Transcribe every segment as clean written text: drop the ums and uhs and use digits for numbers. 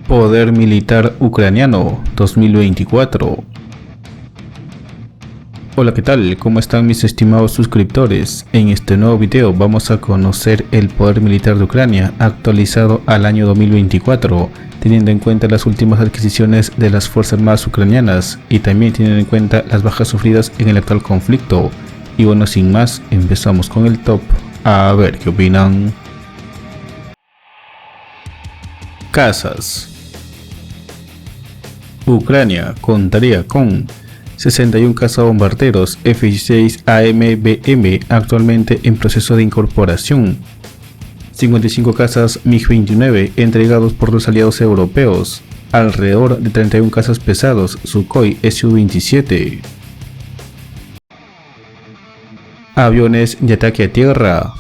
Poder militar ucraniano 2024. Hola, ¿qué tal? ¿Cómo están mis estimados suscriptores? En este nuevo video vamos a conocer el poder militar de Ucrania actualizado al año 2024, teniendo en cuenta las últimas adquisiciones de las fuerzas armadas ucranianas y también teniendo en cuenta las bajas sufridas en el actual conflicto. Y bueno, sin más, empezamos con el top. A ver qué opinan. Casas. Ucrania contaría con 61 cazabombarderos F-16 AMBM actualmente en proceso de incorporación, 55 cazas MiG-29 entregados por los aliados europeos, alrededor de 31 cazas pesados Sukhoi Su-27. Aviones de ataque a tierra.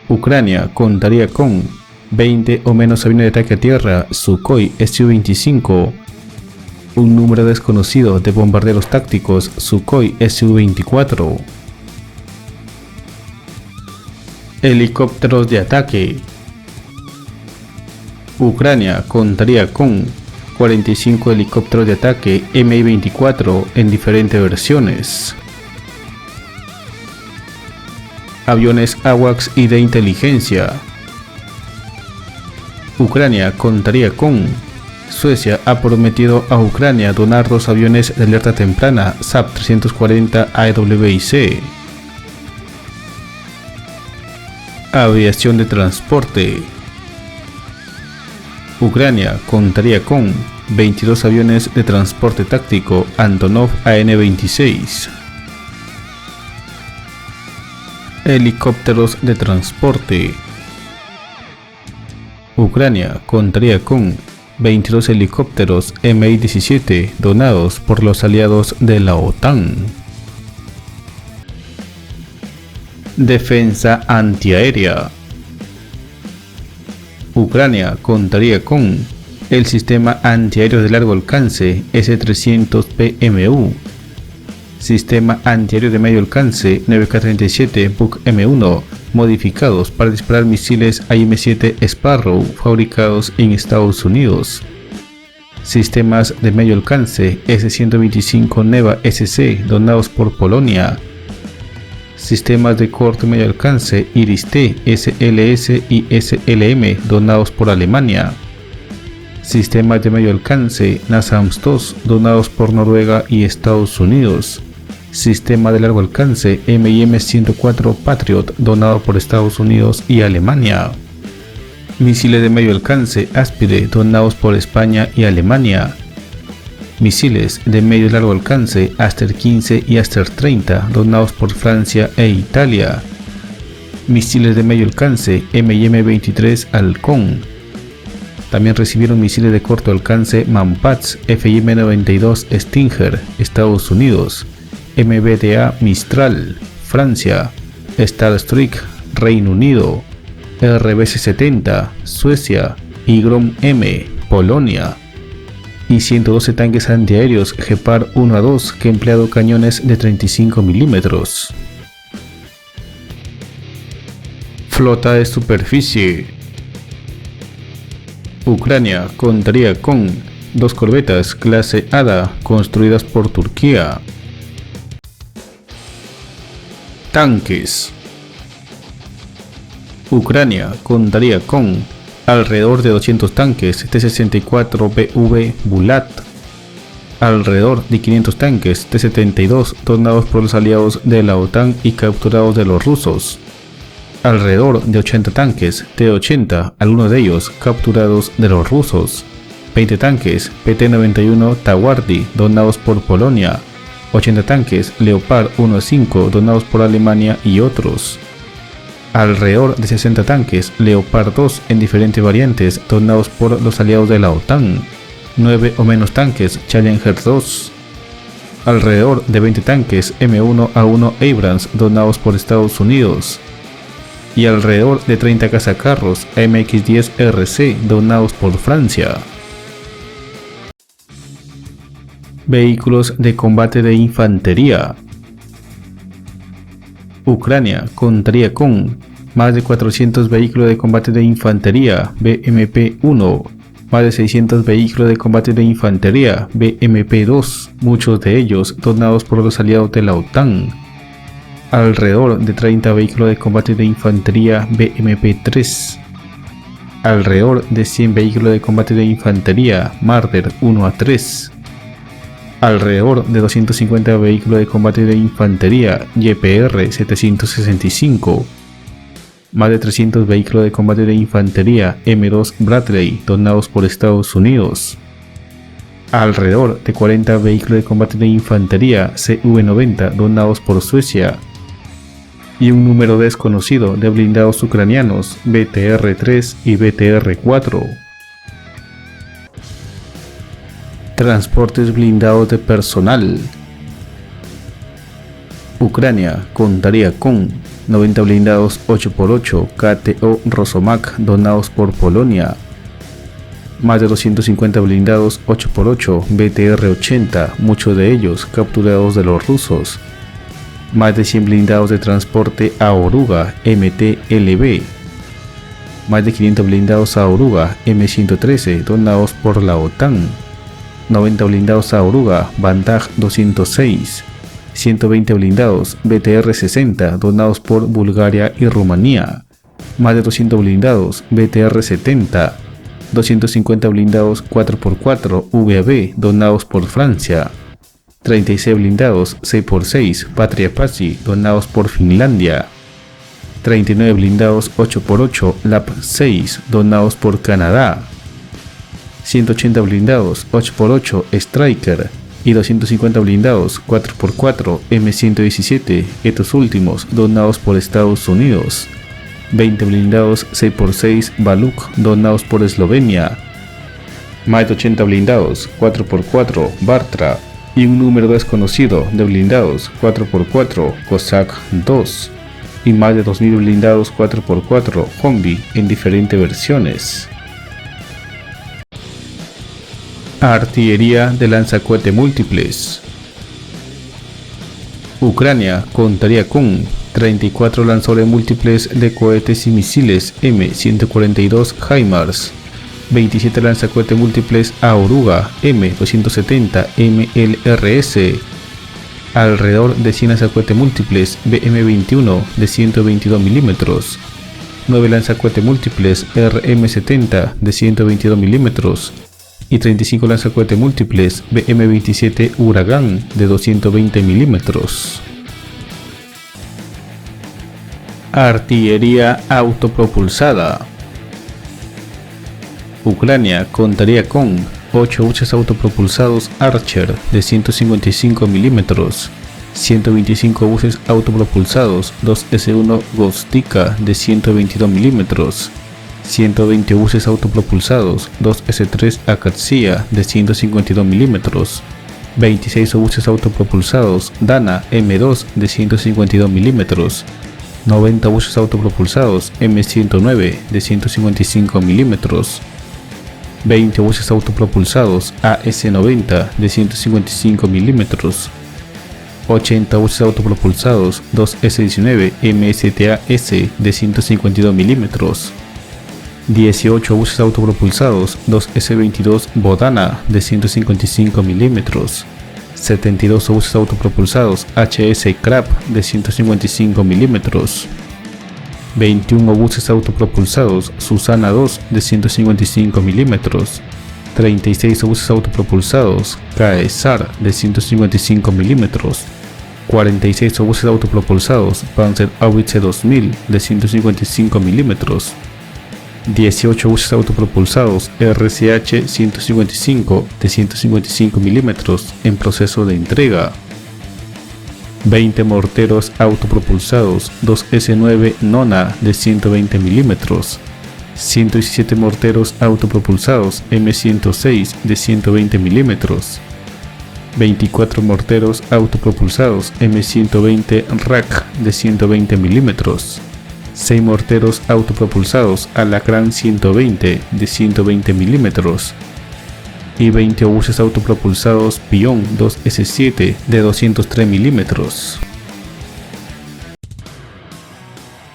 Ucrania contaría con 20 o menos aviones de ataque a tierra Sukhoi Su-25, un número desconocido de bombarderos tácticos Sukhoi Su-24, helicópteros de ataque. Ucrania contaría con 45 helicópteros de ataque Mi-24 en diferentes versiones, aviones AWACS y de inteligencia. Ucrania contaría con: Suecia ha prometido a Ucrania donar 2 aviones de alerta temprana SAP-340 AWIC. Aviación de transporte. Ucrania contaría con 22 aviones de transporte táctico Antonov AN-26. Helicópteros de transporte. Ucrania contaría con 22 helicópteros Mi-17 donados por los aliados de la OTAN. Defensa antiaérea. Ucrania contaría con el sistema antiaéreo de largo alcance S-300 PMU, sistema antiaéreo de medio alcance 9K-37 Buk M1 modificados para disparar misiles AIM-7 Sparrow fabricados en Estados Unidos, sistemas de medio alcance S-125 Neva SC donados por Polonia, sistemas de corto y medio alcance Iris-T SLS y SLM donados por Alemania, sistemas de medio alcance NASAMS-2 donados por Noruega y Estados Unidos, sistema de largo alcance MIM-104 Patriot donado por Estados Unidos y Alemania, misiles de medio alcance Aspide donados por España y Alemania, misiles de medio y largo alcance Aster 15 y Aster 30 donados por Francia e Italia, misiles de medio alcance MIM-23 Halcón. También recibieron misiles de corto alcance Manpads FIM-92 Stinger, Estados Unidos, MBDA Mistral, Francia, Starstreak, Reino Unido, RBC-70, Suecia y Grom-M, Polonia, y 112 tanques antiaéreos Gepard 1 a 2 que han empleado cañones de 35 milímetros. Flota de superficie. Ucrania contaría con 2 corbetas clase Ada construidas por Turquía. Tanques. Ucrania contaría con alrededor de 200 tanques T-64BV Bulat, alrededor de 500 tanques T-72 donados por los aliados de la OTAN y capturados de los rusos, alrededor de 80 tanques T-80, algunos de ellos capturados de los rusos, 20 tanques PT-91 Tawardi donados por Polonia, 80 tanques Leopard 1 a 5 donados por Alemania y otros, alrededor de 60 tanques Leopard 2 en diferentes variantes donados por los aliados de la OTAN, 9 o menos tanques Challenger 2, alrededor de 20 tanques M1A1 Abrams donados por Estados Unidos y alrededor de 30 cazacarros AMX-10 RC donados por Francia. Vehículos de combate de infantería. Ucrania contaría con más de 400 vehículos de combate de infantería BMP-1, más de 600 vehículos de combate de infantería BMP-2, muchos de ellos donados por los aliados de la OTAN, alrededor de 30 vehículos de combate de infantería BMP-3, alrededor de 100 vehículos de combate de infantería Marder 1A3, alrededor de 250 vehículos de combate de infantería YPR 765, más de 300 vehículos de combate de infantería M2 Bradley donados por Estados Unidos, alrededor de 40 vehículos de combate de infantería CV-90 donados por Suecia, y un número desconocido de blindados ucranianos BTR-3 y BTR-4. Transportes blindados de personal. Ucrania contaría con 90 blindados 8x8 KTO Rosomak donados por Polonia, más de 250 blindados 8x8 BTR-80, muchos de ellos capturados de los rusos, más de 100 blindados de transporte a Oruga MTLB, más de 500 blindados a Oruga M113 donados por la OTAN, 90 blindados a Oruga Bandaj 206, 120 blindados BTR-60 donados por Bulgaria y Rumanía, más de 200 blindados BTR-70, 250 blindados 4x4 VAB donados por Francia, 36 blindados 6x6 Patria Pasi donados por Finlandia, 39 blindados 8x8 LAP-6 donados por Canadá, 180 blindados 8x8 Striker y 250 blindados 4x4 M117, estos últimos donados por Estados Unidos, 20 blindados 6x6 Baluk donados por Eslovenia, más de 80 blindados 4x4 Bartra y un número desconocido de blindados 4x4 Cossack 2 y más de 2000 blindados 4x4 Humvee en diferentes versiones. Artillería de lanzacohete múltiples. Ucrania contaría con 34 lanzadores múltiples de cohetes y misiles M142 HIMARS, 27 lanzacohetes múltiples Oruga M270 MLRS, alrededor de 100 lanzacohetes múltiples BM21 de 122 mm, 9 lanzacohetes múltiples RM70 de 122 mm y 35 lanzacohetes múltiples BM27 Huracán de 220 mm. Artillería autopropulsada. Ucrania contaría con 8 buses autopropulsados Archer de 155 mm, 125 buses autopropulsados 2 S1 Gostika de 122 mm, 120 buses autopropulsados 2 S3 Akatsia de 152 mm, 26 buses autopropulsados Dana M2 de 152 mm, 90 buses autopropulsados M109 de 155 mm, 20 buses autopropulsados AS-90 de 155 mm, 80 buses autopropulsados 2 S-19 MSTAS de 152 mm, 18 buses autopropulsados 2 S-22 Bodana de 155 mm, 72 buses autopropulsados HS Krab de 155 mm, 21 buses autopropulsados Susana 2 de 155 mm, 36 buses autopropulsados Caesar de 155 mm, 46 buses autopropulsados Panzerhaubitze 2000 de 155 mm, 18 buses autopropulsados RCH 155 de 155 mm en proceso de entrega, 20 morteros autopropulsados 2S9 Nona de 120 mm, 117 morteros autopropulsados M106 de 120 mm, 24 morteros autopropulsados M120 RAC de 120 mm, 6 morteros autopropulsados Alacrán 120 de 120 mm y 20 obuses autopropulsados Pion 2S7 de 203 mm.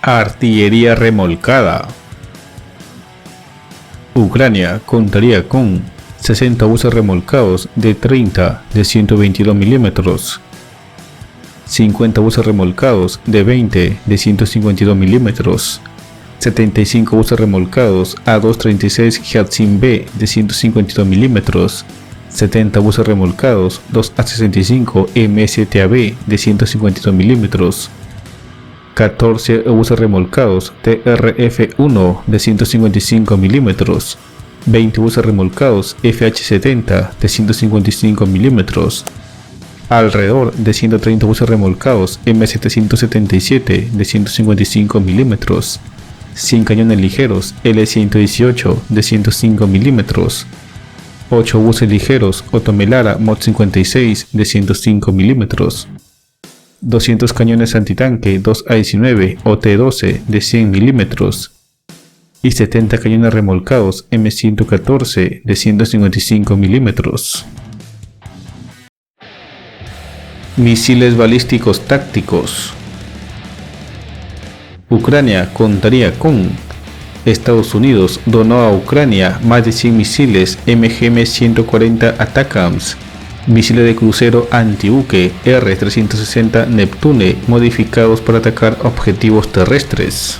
Artillería remolcada. Ucrania contaría con 60 buses remolcados de 30 de 122 milímetros, 50 buses remolcados de 20 de 152 milímetros, 75 buses remolcados A236 Hudson B de 152 milímetros, 70 buses remolcados 2 A65 M7AB de 152 milímetros, 14 buses remolcados TRF-1 de 155 milímetros, 20 buses remolcados FH-70 de 155 milímetros, alrededor de 130 buses remolcados M777 de 155 milímetros, 100 cañones ligeros L118 de 105 milímetros, 8 buses ligeros Otomelara Mod 56 de 105 milímetros, 200 cañones antitanque 2A19 o T12 de 100 milímetros y 70 cañones remolcados M114 de 155 milímetros. Misiles balísticos tácticos. Ucrania contaría con: Estados Unidos donó a Ucrania más de 100 misiles MGM-140 ATACMS, misiles de crucero antibuque R-360 Neptune modificados para atacar objetivos terrestres.